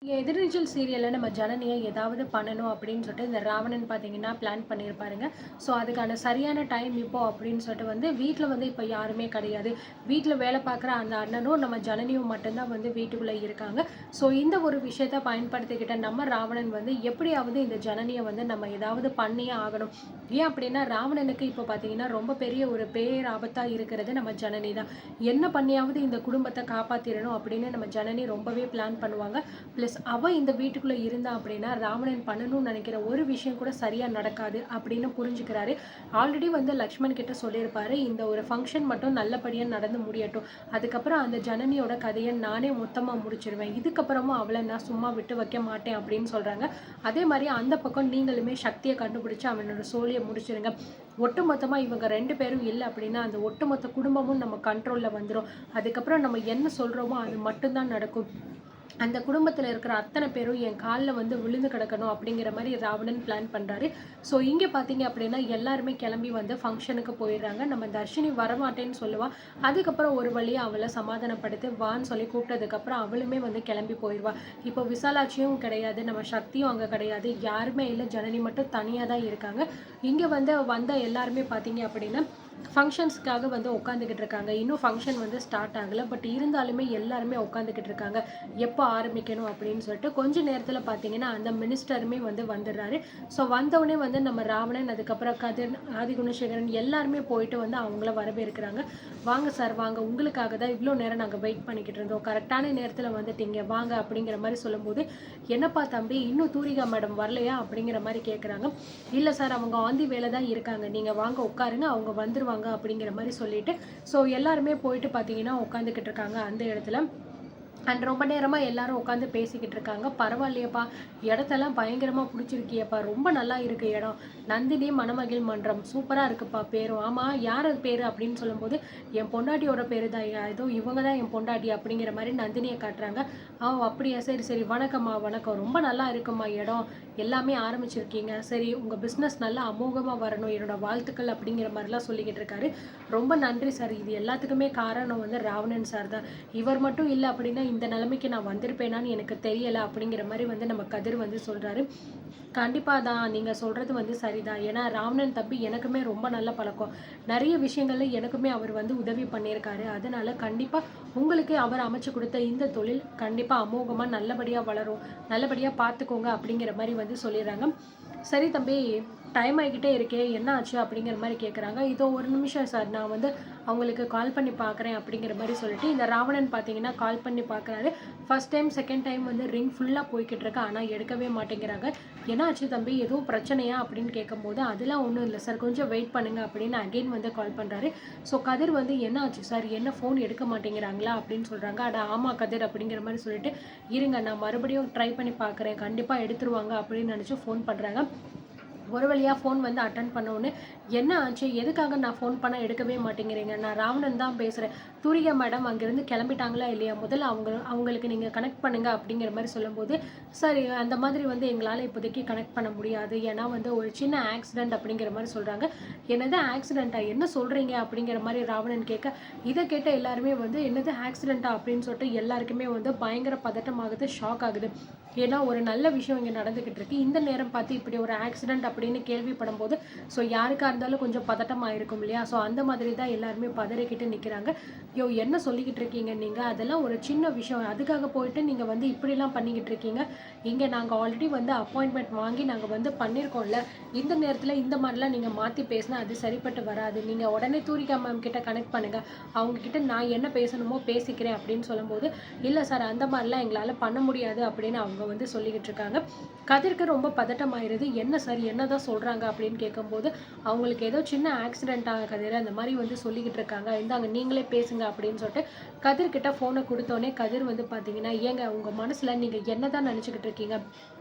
எதிர்நீச்சல் சீரியலில் நம்ம ஜனனியை ஏதாவது பண்ணணும் அப்படின்னு சொல்லிட்டு இந்த ராவணன் பார்த்தீங்கன்னா பிளான் பண்ணியிருப்பாருங்க. ஸோ அதுக்கான சரியான டைம் இப்போ அப்படின்னு சொல்லிட்டு வந்து வீட்டில் வந்து இப்போ யாருமே கிடையாது. வீட்டில் வேலை பார்க்குற அந்த அண்ணனும் நம்ம ஜனனியும் மட்டும்தான் வந்து வீட்டுக்குள்ளே இருக்காங்க. ஸோ இந்த ஒரு விஷயத்தை பயன்படுத்திக்கிட்ட நம்ம ராவணன் வந்து எப்படியாவது இந்த ஜனனியை வந்து நம்ம ஏதாவது பண்ணியே ஆகணும். ஏன் அப்படின்னா ராவணனுக்கு இப்போ பார்த்தீங்கன்னா ரொம்ப பெரிய ஒரு பேராபத்தாக இருக்கிறது நம்ம ஜனனி தான். என்ன பண்ணியாவது இந்த குடும்பத்தை காப்பாற்றிடணும் அப்படின்னு நம்ம ஜனனி ரொம்பவே பிளான் பண்ணுவாங்க. அவ இந்த வீட்டுக்குள்ள இருந்தா அப்படின்னா ராவணன் பண்ணணும்னு நினைக்கிற ஒரு விஷயம் கூட சரியா நடக்காது அப்படின்னு புரிஞ்சுக்கிறாரு. ஆல்ரெடி வந்து லக்ஷ்மண் கிட்ட சொல்லியிருப்பாரு, இந்த ஒரு ஃபங்க்ஷன் மட்டும் நல்லபடியா நடந்து முடியட்டும், அதுக்கப்புறம் அந்த ஜனனியோட கதையை நானே மொத்தமா முடிச்சிருவேன், இதுக்கப்புறமும் அவளை நான் சும்மா விட்டு வைக்க மாட்டேன் அப்படின்னு சொல்றாங்க. அதே மாதிரி அந்த பக்கம் நீங்களுமே சக்தியை கண்டுபிடிச்சு அவனோட சோழியை முடிச்சிருங்க. ஒட்டுமொத்தமா இவங்க 2 பேரும் இல்லை அப்படின்னா அந்த ஒட்டுமொத்த குடும்பமும் நம்ம கண்ட்ரோல்ல வந்துடும். அதுக்கப்புறம் நம்ம என்ன சொல்றோமோ அது மட்டும்தான் நடக்கும். அந்த குடும்பத்தில் இருக்கிற அத்தனை பேரும் என் காலில் வந்து விழுந்து கிடக்கணும் அப்படிங்கிற மாதிரி ராவணன் பிளான் பண்ணுறாரு. ஸோ இங்கே பார்த்தீங்க அப்படின்னா எல்லாருமே கிளம்பி வந்து ஃபங்க்ஷனுக்கு போயிடுறாங்க. நம்ம தர்ஷினி வரமாட்டேன்னு சொல்லுவாள். அதுக்கப்புறம் ஒரு வழியாக அவளை சமாதானப்படுத்தி வான்னு சொல்லி கூப்பிட்டதுக்கப்புறம் அவளுமே வந்து கிளம்பி போயிடுவா. இப்போ விசாலாட்சியும் கிடையாது, நம்ம சக்தியும் அங்கே கிடையாது, யாருமே இல்லை, ஜனனி மட்டும் தனியாக தான் இருக்காங்க. இங்கே வந்து வந்த எல்லாருமே பார்த்தீங்க அப்படின்னா ஃபங்க்ஷன்ஸ்க்காக வந்து உட்காந்துக்கிட்டு இருக்காங்க. இன்னும் ஃபங்க்ஷன் வந்து ஸ்டார்ட் ஆகலை. பட் இருந்தாலுமே எல்லாருமே உட்காந்துக்கிட்டு இருக்காங்க எப்போ ஆரம்பிக்கணும் அப்படின்னு சொல்லிட்டு. கொஞ்ச நேரத்தில் பார்த்தீங்கன்னா அந்த மினிஸ்டருமே வந்து வந்துடுறாரு. ஸோ வந்தவுடனே வந்து நம்ம ராவணன், அதுக்கப்புறம் கதிர், ஆதிகுணசேகரன் எல்லாருமே போயிட்டு வந்து அவங்கள வரவேற்கிறாங்க. வாங்க சார் வாங்க, உங்களுக்காக தான் இவ்வளோ நேரம் நாங்கள் வெயிட் பண்ணிக்கிட்டு இருந்தோம், கரெக்டான நேரத்தில் வந்துட்டீங்க வாங்க அப்படிங்கிற மாதிரி சொல்லும்போது, என்னப்பா தம்பி இன்னும் தூரிகா மேடம் வரலையா அப்படிங்கிற மாதிரி கேட்குறாங்க. இல்லை சார், அவங்க ஆந்தி வேலை தான் இருக்காங்க, நீங்கள் வாங்க உட்காருங்க, அவங்க வந்துருவாங்க அப்படிங்கிற மாதிரி சொல்லிட்டு ஸோ எல்லாருமே போயிட்டு பார்த்தீங்கன்னா உட்காந்துக்கிட்டு இருக்காங்க அந்த இடத்துல. அண்ட் ரொம்ப நேரமாக எல்லாரும் உட்காந்து பேசிக்கிட்டு இருக்காங்க. பரவாயில்லையப்பா, இடத்தெல்லாம் பயங்கரமாக பிடிச்சிருக்கியப்பா, ரொம்ப நல்லா இருக்கு இடம், நந்தினி மணமகிழ் மன்றம், சூப்பராக இருக்குப்பா பேரும். ஆமாம், யார் அது பேர் அப்படின்னு சொல்லும்போது, என் பொண்டாட்டியோட பேர் தான், ஏதோ இவங்க தான் என் பொண்டாட்டி அப்படிங்கிற மாதிரி நந்தினியை காட்டுறாங்க. அப்படியா, சரி சரி, வணக்கம்மா வணக்கம், ரொம்ப நல்லா இருக்குமா இடம், எல்லாமே ஆரம்பிச்சிருக்கீங்க, சரி உங்கள் பிஸ்னஸ் நல்லா அமோகமாக வரணும், என்னோட வாழ்த்துக்கள் அப்படிங்கிற மாதிரிலாம் சொல்லிக்கிட்டு இருக்காரு. ரொம்ப நன்றி சார், இது எல்லாத்துக்குமே காரணம் வந்து ராவணன் சார் தான், இவர் மட்டும் இல்லை அப்படின்னா இந்த நிலைமைக்கு நான் வந்திருப்பேனான்னு எனக்கு தெரியலை அப்படிங்கிற மாதிரி வந்து நம்ம கதிர் வந்து சொல்கிறாரு. கண்டிப்பாக தான், நீங்கள் சொல்கிறது வந்து சரிதான், ஏன்னா ராவணன் தம்பி எனக்குமே ரொம்ப நல்ல பழக்கம், நிறைய விஷயங்கள்ல எனக்குமே அவர் வந்து உதவி பண்ணியிருக்காரு, அதனால கண்டிப்பாக உங்களுக்கு அவர் அமைச்சு கொடுத்த இந்த தொழில் கண்டிப்பாக அமோகமாக நல்லபடியாக வளரும், நல்லபடியாக பார்த்துக்கோங்க அப்படிங்கிற மாதிரி வந்து சொல்லிடுறாங்க. சரி தம்பி, டைம் ஆகிக்கிட்டே இருக்கே, என்ன ஆச்சு அப்படிங்கிற மாதிரி கேட்குறாங்க. இதோ ஒரு நிமிஷம் சார், நான் வந்து அவங்களுக்கு கால் பண்ணி பார்க்குறேன் அப்படிங்கிற மாதிரி சொல்லிட்டு இந்த ராவணன் பார்த்தீங்கன்னா கால் பண்ணி பார்க்குறாரு. ஃபர்ஸ்ட் டைம் செகண்ட் டைம் வந்து ரிங் ஃபுல்லாக போய்கிட்டு இருக்கு, ஆனால் எடுக்கவே மாட்டேங்கிறாங்க. என்ன ஆச்சு தம்பி, எதுவும் பிரச்சனையா அப்படின்னு கேட்கும்போது, அதெல்லாம் ஒன்றும் இல்லை சார், கொஞ்சம் வெயிட் பண்ணுங்க அப்படின்னு அகெயின் வந்து கால் பண்ணுறாரு. ஸோ கதிர் வந்து என்ன ஆச்சு சார், என்ன ஃபோன் எடுக்க மாட்டேங்கிறாங்களா அப்படின்னு சொல்கிறாங்க. அட ஆமாம் கதிர் அப்படிங்கிற மாதிரி சொல்லிட்டு, இருங்க நான் மறுபடியும் ட்ரை பண்ணி பார்க்குறேன், கண்டிப்பாக எடுத்துருவாங்க அப்படின்னு நினச்சி ஃபோன் பண்ணுறாங்க. ஒரு வழியாக ஃபோன் வந்து அட்டன் பண்ணோன்னு, என்ன ஆச்சு, எதுக்காக நான் ஃபோன் பண்ண எடுக்கவே மாட்டேங்கிறீங்க, நான் ராவணன் தான் பேசுகிறேன், தூரிகா மேடம் அங்கேருந்து கிளம்பிட்டாங்களா இல்லையா, முதல்ல அவங்களுக்கு நீங்கள் கனெக்ட் பண்ணுங்கள் அப்படிங்கிற மாதிரி சொல்லும்போது, சரி அந்த மாதிரி வந்து எங்களால் இப்போதைக்கு கனெக்ட் பண்ண முடியாது, ஏன்னா வந்து ஒரு சின்ன ஆக்சிடெண்ட் அப்படிங்கிற மாதிரி சொல்கிறாங்க. என்னது ஆக்சிடெண்ட்டா, என்ன சொல்கிறீங்க அப்படிங்கிற மாதிரி ராவணன் கேட்க, இதை கேட்ட எல்லாருமே வந்து என்னது ஆக்சிடெண்ட்டா அப்படின்னு சொல்லிட்டு எல்லாருக்குமே வந்து பயங்கர பதட்டமாகுது, ஷாக் ஆகுது. ஏன்னா ஒரு நல்ல விஷயம் இங்கே நடந்துக்கிட்டு இருக்கு, இந்த நேரம் பார்த்து இப்படி ஒரு ஆக்சிடெண்ட் அப்படின்னு கேள்விப்படும் போது ஸோ யாருக்காக இருந்தாலும் கொஞ்சம் பதட்டமாக இருக்கும் இல்லையா. ஸோ அந்த மாதிரி தான் எல்லாருமே பதறிக்கிட்டு நிற்கிறாங்க. என்ன சொல்லிக்கிட்டு இருக்கீங்க நீங்கள், அதெல்லாம் ஒரு சின்ன விஷயம், அதுக்காக போயிட்டு நீங்கள் வந்து இப்படிலாம் பண்ணிக்கிட்டு இருக்கீங்க, இங்கே நாங்கள் ஆல்ரெடி வந்து அப்பாயின்மெண்ட் வாங்கி நாங்கள் வந்து பண்ணியிருக்கோம்ல, இந்த நேரத்தில் இந்த மாதிரிலாம் நீங்கள் மாற்றி பேசினா அது சரிப்பட்டு வராது, நீங்கள் உடனே தூரிகா மேம் கிட்ட கனெக்ட் பண்ணுங்கள், அவங்கக்கிட்ட நான் என்ன பேசணுமோ பேசிக்கிறேன் அப்படின்னு சொல்லும்போது, இல்லை சார் அந்த மாதிரிலாம் எங்களால் பண்ண முடியாது அப்படின்னு அவங்க வந்து சொல்லிக்கிட்டு இருக்காங்க. கதிர்க்கு ரொம்ப பதட்டமாயிருது. என்ன சார் என்னதான் சொல்கிறாங்க அப்படின்னு கேட்கும்போது, அவங்களுக்கு ஏதோ சின்ன ஆக்சிடென்ட் கதிர் அந்த மாதிரி வந்து சொல்லிக்கிட்டு இருக்காங்க, இந்தாங்க நீங்களே பேசுங்க அப்படின்னு சொல்லிட்டு கதிர்கிட்ட ஃபோனை கொடுத்தோன்னே கதிர் வந்து பார்த்தீங்கன்னா, ஏங்க உங்கள் மனசில் நீங்கள் என்ன தான் நினச்சிக்கிட்டு இருக்கீங்க,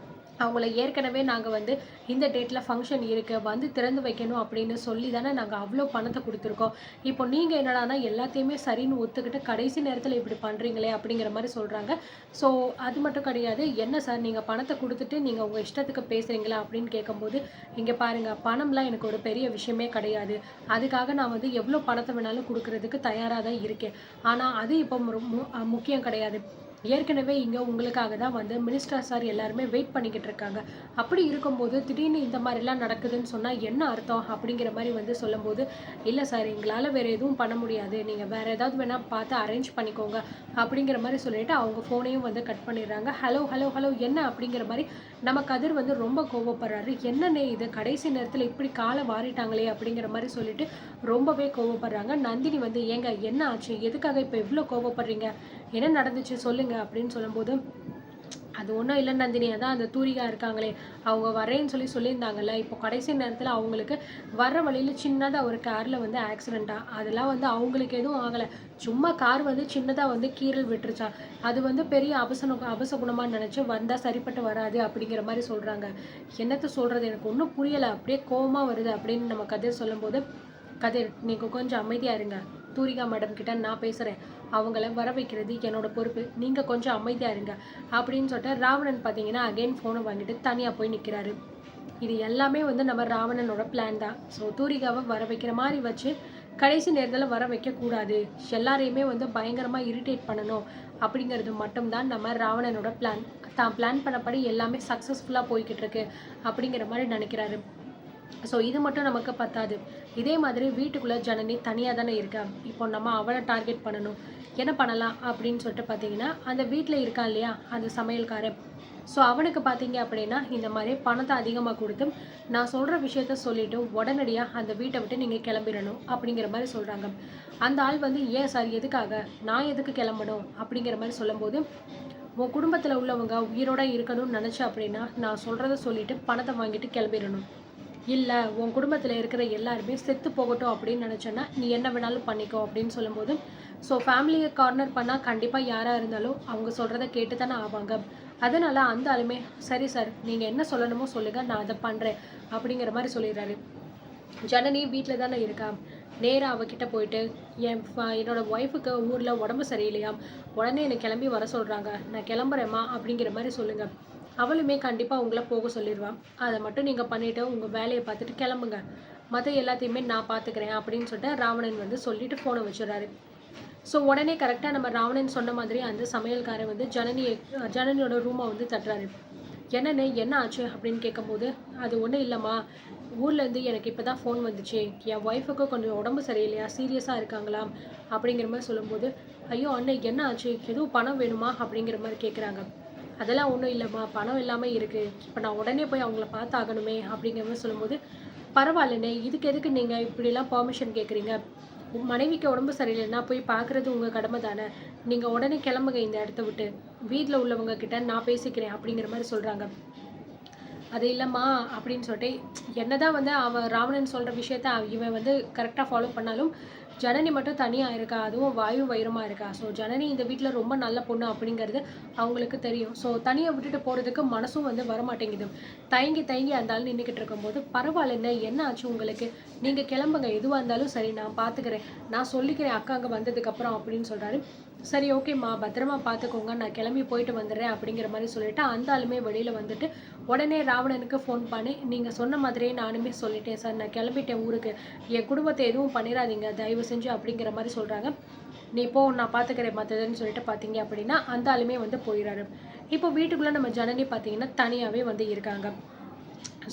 அவங்கள ஏற்கனவே நாங்கள் வந்து இந்த டேட்டில் ஃபங்க்ஷன் இருக்குது வந்து திறந்து வைக்கணும் அப்படின்னு சொல்லி தானே நாங்கள் அவ்வளோ பணத்தை கொடுத்துருக்கோம், இப்போ நீங்கள் என்னடானா எல்லாத்தையுமே சரின்னு ஒத்துக்கிட்டு கடைசி நேரத்தில் இப்படி பண்ணுறீங்களே அப்படிங்கிற மாதிரி சொல்கிறாங்க. ஸோ அது மட்டும் கிடையாது, என்ன சார் நீங்கள் பணத்தை கொடுத்துட்டு நீங்கள் உங்கள் இஷ்டத்துக்கு பேசுகிறீங்களா அப்படின்னு கேட்கும்போது, இங்கே பாருங்கள் பணம்லாம் எனக்கு ஒரு பெரிய விஷயமே கிடையாது, அதுக்காக நான் வந்து எவ்வளோ பணத்தை வேணாலும் கொடுக்கறதுக்கு தயாராக தான் இருக்கேன், ஆனால் அது இப்போ முக்கியம் கிடையாது, ஏற்கனவே இங்க உங்களுக்காக தான் வந்து மினிஸ்டர் சார் எல்லாருமே வெயிட் பண்ணிக்கிட்டு இருக்காங்க. அப்படி இருக்கும்போது திடீர்னு இந்த மாதிரிலாம் நடக்குதுன்னு சொன்னா என்ன அர்த்தம்? அப்படிங்கிற மாரி வந்து சொல்லும்போது, "இல்ல சார் எங்களால வேற எதுவும் பண்ண முடியாது. நீங்க வேற ஏதாவது வேணா பார்த்து அரேஞ்ச் பண்ணிக்கோங்க." அப்படிங்கிற மாரி சொல்லிட்டு அவங்க ஃபோனையும் வந்து கட் பண்ணிடுறாங்க. "ஹலோ, ஹலோ, ஹலோ என்ன?" அப்படிங்கிற மாரி நம்ம கதிர் வந்து ரொம்ப கோவப்படுறாரு. "என்னண்ணே இது கடைசி நேரத்துல இப்படி கால வாரிட்டாங்களே!" அப்படிங்கிற மாரி சொல்லிட்டு ரொம்பவே கோவப்படுறாங்க. நந்தினி வந்து, "ஏங்க என்ன ஆச்சு? எதுக்காக இப்ப இவ்ளோ கோவப்படுறீங்க? என்ன நடந்துச்சு சொல்லுங்க" அப்படின்னு சொல்லும்போது, அது ஒன்றும் இல்லை நந்தினி, அதான் அந்த தூரிகா இருக்காங்களே, அவங்க வரேன்னு சொல்லியிருந்தாங்கல்ல, இப்போ கடைசி நேரத்தில் அவங்களுக்கு வர்ற வழியில் சின்னதாக ஒரு காரில் வந்து ஆக்சிடெண்ட்டா, அதெல்லாம் வந்து அவங்களுக்கு எதுவும் ஆகலை, சும்மா கார் வந்து சின்னதாக வந்து கீறல் விட்டுருச்சா, அது வந்து பெரிய அபசகுணமாக நினச்சி வந்தால் சரிப்பட்டு வராது அப்படிங்கிற மாதிரி சொல்கிறாங்க. என்னத்த சொல்கிறது எனக்கு ஒன்றும் புரியலை, அப்படியே கோவமாக வருது அப்படின்னு நம்ம கதிர் சொல்லும்போது, கதிர் நீங்கள் கொஞ்சம் அமைதியாக இருங்க, தூரிகா மேடம் கிட்ட நான் பேசுகிறேன், அவங்கள வர வைக்கிறது என்னோட பொறுப்பு, நீங்கள் கொஞ்சம் அமைதியாக இருங்க அப்படின்னு சொல்லிட்டு ராவணன் பார்த்தீங்கன்னா அகைன் ஃபோனை வாங்கிட்டு தனியாக போய் நிற்கிறாரு. இது எல்லாமே வந்து நம்ம ராவணனோட பிளான் தான். ஸோ தூரிகாவை வர வைக்கிற மாதிரி வச்சு கடைசி நேரத்தில் வர வைக்கக்கூடாது, எல்லாரையுமே வந்து பயங்கரமாக இரிட்டேட் பண்ணணும் அப்படிங்கிறது மட்டும்தான் நம்ம ராவணனோட பிளான். தான் பிளான் பண்ணபடி எல்லாமே சக்ஸஸ்ஃபுல்லாக போய்கிட்டு இருக்கு அப்படிங்கிற மாதிரி நினைக்கிறாரு. ஸோ இது மட்டும் நமக்கு பத்தாது, இதே மாதிரி வீட்டுக்குள்ளே ஜனனி தனியாக தானே இருக்கா, இப்போ நம்ம அவளை டார்கெட் பண்ணணும். என்ன பண்ணலாம் அப்படின்னு சொல்லிட்டு பார்த்தீங்கன்னா, அந்த வீட்டில் இருக்கான் இல்லையா அந்த சமையல்காரன், ஸோ அவனுக்கு பார்த்தீங்க அப்படின்னா இந்த மாதிரி பணத்தை அதிகமாக கொடுத்து நான் சொல்கிற விஷயத்த சொல்லிவிட்டு உடனடியாக அந்த வீட்டை விட்டு நீங்கள் கிளம்பிடணும் அப்படிங்கிற மாதிரி சொல்கிறாங்க. அந்த ஆள் வந்து, ஏன் சார் எதுக்காக, நான் எதுக்கு கிளம்பணும் அப்படிங்கிற மாதிரி சொல்லும்போது, உன் குடும்பத்தில் உள்ளவங்க உயிரோட இருக்கணும்னு நினச்ச அப்படின்னா நான் சொல்கிறத சொல்லிவிட்டு பணத்தை வாங்கிட்டு கிளம்பிடணும், இல்லை உன் குடும்பத்தில் இருக்கிற எல்லாருமே செத்து போகட்டும் அப்படின்னு நினச்சேன்னா நீ என்ன வேணாலும் பண்ணிக்கோ அப்படின்னு சொல்லும்போது, ஸோ ஃபேமிலியை கார்னர் பண்ணால் கண்டிப்பாக யாராக இருந்தாலும் அவங்க சொல்கிறத கேட்டு தானே ஆவாங்க. அதனால் அந்த ஆளுமே, சரி சார் நீங்கள் என்ன சொல்லணுமோ சொல்லுங்கள் நான் அதை பண்ணுறேன் அப்படிங்கிற மாதிரி சொல்லிடுறாரு. ஜனனி வீட்டில் தானே இருக்கா, நேராக அவகிட்ட போயிட்டு, என்னோட ஒய்ஃபுக்கு ஊரில் உடம்பு சரியில்லையாம், உடனே என்னை கிளம்பி வர சொல்கிறாங்க, நான் கிளம்புறேம்மா அப்படிங்கிற மாதிரி சொல்லுங்கள், அவளுமே கண்டிப்பாக உங்களை போக சொல்லிடுவான், அதை மட்டும் நீங்கள் பண்ணிவிட்டு உங்கள் வேலையை பார்த்துட்டு கிளம்புங்க, மற்ற எல்லாத்தையுமே நான் பார்த்துக்கிறேன் அப்படின்னு சொல்லிட்டு ராவணன் வந்து சொல்லிட்டு ஃபோனை வச்சுடுறாரு. ஸோ உடனே கரெக்டாக நம்ம ராவணன் சொன்ன மாதிரி அந்த சமையல்காரன் வந்து ஜனனியோட ரூமை வந்து தட்டுறாரு. என்னன்னு என்ன ஆச்சு அப்படின்னு கேட்கும்போது, அது ஒன்றும் இல்லைம்மா, ஊர்லேருந்து எனக்கு இப்போ தான் ஃபோன் வந்துச்சு, என் ஒய்ஃபுக்கு கொஞ்சம் உடம்பு சரியில்லையா, சீரியஸாக இருக்காங்களாம் அப்படிங்கிற மாதிரி சொல்லும்போது, ஐயோ அண்ணே என்ன ஆச்சு, எதுவும் பணம் வேணுமா அப்படிங்கிற மாதிரி கேட்குறாங்க. அதெல்லாம் ஒன்றும் இல்லைம்மா, பணம் இல்லாமல் இருக்குது, இப்போ நான் உடனே போய் அவங்கள பார்த்தாகணுமே அப்படிங்கிற மாதிரி சொல்லும்போது, பரவாயில்லண்ணே, இதுக்கு எதுக்கு நீங்கள் இப்படிலாம் பெர்மிஷன் கேட்குறீங்க, மனைவிக்கு உடம்பு சரியில்லைன்னா போய் பார்க்குறது உங்கள் கடமை தானே, நீங்கள் உடனே கிளம்புங்க இந்த இடத்த விட்டு, வீட்டில் உள்ளவங்க கிட்ட நான் பேசிக்கிறேன் அப்படிங்கிற மாதிரி சொல்கிறாங்க. அது இல்லைம்மா அப்படின்னு சொல்லிட்டு, என்னதான் வந்து அவன் ராவணன் சொல்கிற விஷயத்த இவன் வந்து கரெக்டாக ஃபாலோ பண்ணாலும் ஜனனி மட்டும் தனியாக இருக்கா, அதுவும் வாயு வயிறுமா இருக்கா. ஸோ ஜனனி இந்த வீட்டில் ரொம்ப நல்ல பொண்ணு அப்படிங்கிறது அவங்களுக்கு தெரியும். ஸோ தனியாக விட்டுட்டு போகிறதுக்கு மனசும் வந்து வரமாட்டேங்குது. தயங்கி தயங்கி அந்த ஆள் நின்றுக்கிட்டு இருக்கும்போது, பரவாயில்லண்ணே என்ன ஆச்சு உங்களுக்கு, நீங்கள் கிளம்புங்க, எதுவாக இருந்தாலும் சரி நான் பார்த்துக்கிறேன், நான் சொல்லிக்கிறேன் அக்கா அங்கே வந்ததுக்கப்புறம் அப்படின்னு சொல்கிறாரு. சரி ஓகேம்மா பத்திரமா பார்த்துக்கோங்க, நான் கிளம்பி போயிட்டு வந்துடுறேன் அப்படிங்கிற மாதிரி சொல்லிவிட்டு அந்த ஆளுமே வெளியில் வந்துட்டு உடனே ராவணனுக்கு ஃபோன் பண்ணி, நீங்கள் சொன்ன மாதிரியே நானுமே சொல்லிட்டேன் சார், நான் கிளம்பிட்டேன் ஊருக்கு, என் குடும்பத்தை எதுவும் பண்ணிடாதீங்க தயவு செஞ்சு அப்படிங்கிற மாதிரி சொல்கிறாங்க. நீ போ நான் பார்த்துக்கிறேன் மற்றதுன்னு சொல்லிட்டு பார்த்தீங்க அப்படின்னா அந்த ஆளுமே வந்து போயிடுறாரு. இப்போ வீட்டுக்குள்ளே நம்ம ஜனனி பார்த்தீங்கன்னா தனியாகவே வந்து இருக்காங்க.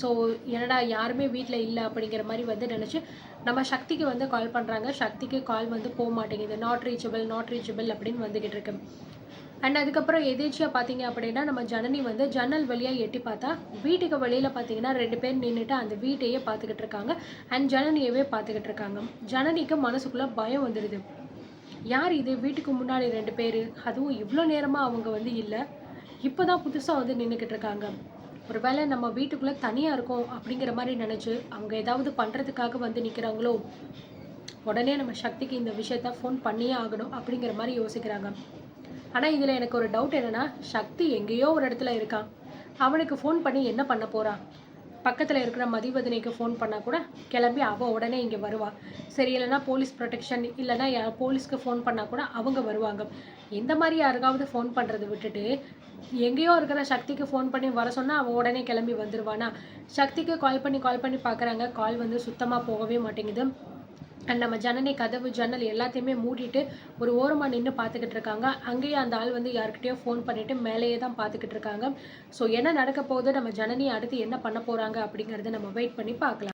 ஸோ என்னடா யாருமே வீட்டில் இல்லை அப்படிங்கிற மாதிரி வந்து நினச்சி நம்ம சக்திக்கு வந்து கால் பண்ணுறாங்க. சக்திக்கு கால் வந்து போக மாட்டேங்குது, நாட் ரீச்சபிள் அப்படின்னு வந்துக்கிட்டு இருக்கு. அண்ட் அதுக்கப்புறம் எதேச்சியாக பார்த்தீங்க அப்படின்னா நம்ம ஜனனி வந்து ஜன்னல் வழியாக எட்டி பார்த்தா வீட்டுக்கு வெளியில் பார்த்தீங்கன்னா 2 பேர் நின்றுட்டு அந்த வீட்டையே பார்த்துக்கிட்டு இருக்காங்க. அண்ட் ஜனனியவே பார்த்துக்கிட்டு இருக்காங்க. ஜனனிக்கு மனசுக்குள்ளே பயம் வந்துடுது. யார் இது, வீட்டுக்கு முன்னாடி 2 பேர், அதுவும் இவ்வளோ நேரமாக அவங்க வந்து இல்லை, இப்போ தான் புதுசாக வந்து நின்றுக்கிட்டு இருக்காங்க, ஒரு வேளை நம்ம வீட்டுக்குள்ளே தனியாக இருக்கோம் அப்படிங்கிற மாதிரி நினச்சி அவங்க ஏதாவது பண்ணுறதுக்காக வந்து நிற்கிறாங்களோ, உடனே நம்ம சக்திக்கு இந்த விஷயத்த ஃபோன் பண்ணியே ஆகணும் அப்படிங்கிற மாதிரி யோசிக்கிறாங்க. ஆனால் இதில் எனக்கு ஒரு டவுட் என்னென்னா, சக்தி எங்கேயோ ஒரு இடத்துல இருக்கான், அவனுக்கு ஃபோன் பண்ணி என்ன பண்ண போகிறான், பக்கத்தில் இருக்கிற மதிவதனைக்கு ஃபோன் பண்ணால் கூட கிளம்பி அவள் உடனே இங்கே வருவாள், சரி இல்லைனா போலீஸ் ப்ரொடெக்ஷன் இல்லைனா போலீஸ்க்கு ஃபோன் பண்ணால் கூட அவங்க வருவாங்க, இந்த மாதிரி யாருக்காவது ஃபோன் பண்ணுறதை விட்டுட்டு எங்கேயோ இருக்கிற சக்திக்கு ஃபோன் பண்ணி வர சொன்னால் அவள் உடனே கிளம்பி வந்துடுவானா. சக்திக்கு கால் பண்ணி பார்க்குறாங்க, கால் வந்து சுத்தமாக போகவே மாட்டேங்குது. அண்ட் நம்ம ஜனனி கதவு, ஜன்னல் எல்லாத்தையுமே மூடிட்டு ஒரு ஓரமா நின்னு பார்த்துக்கிட்டு இருக்காங்க. அங்கேயே அந்த ஆள் வந்து யார்கிட்டயோ ஃபோன் பண்ணிட்டு மேலேயே தான் பார்த்துக்கிட்டு இருக்காங்க. ஸோ என்ன நடக்க போகுது? நம்ம ஜனனி அடுத்து என்ன பண்ண போறாங்க? அப்படிங்கிறத நம்ம வெயிட் பண்ணி பார்க்கலாம்.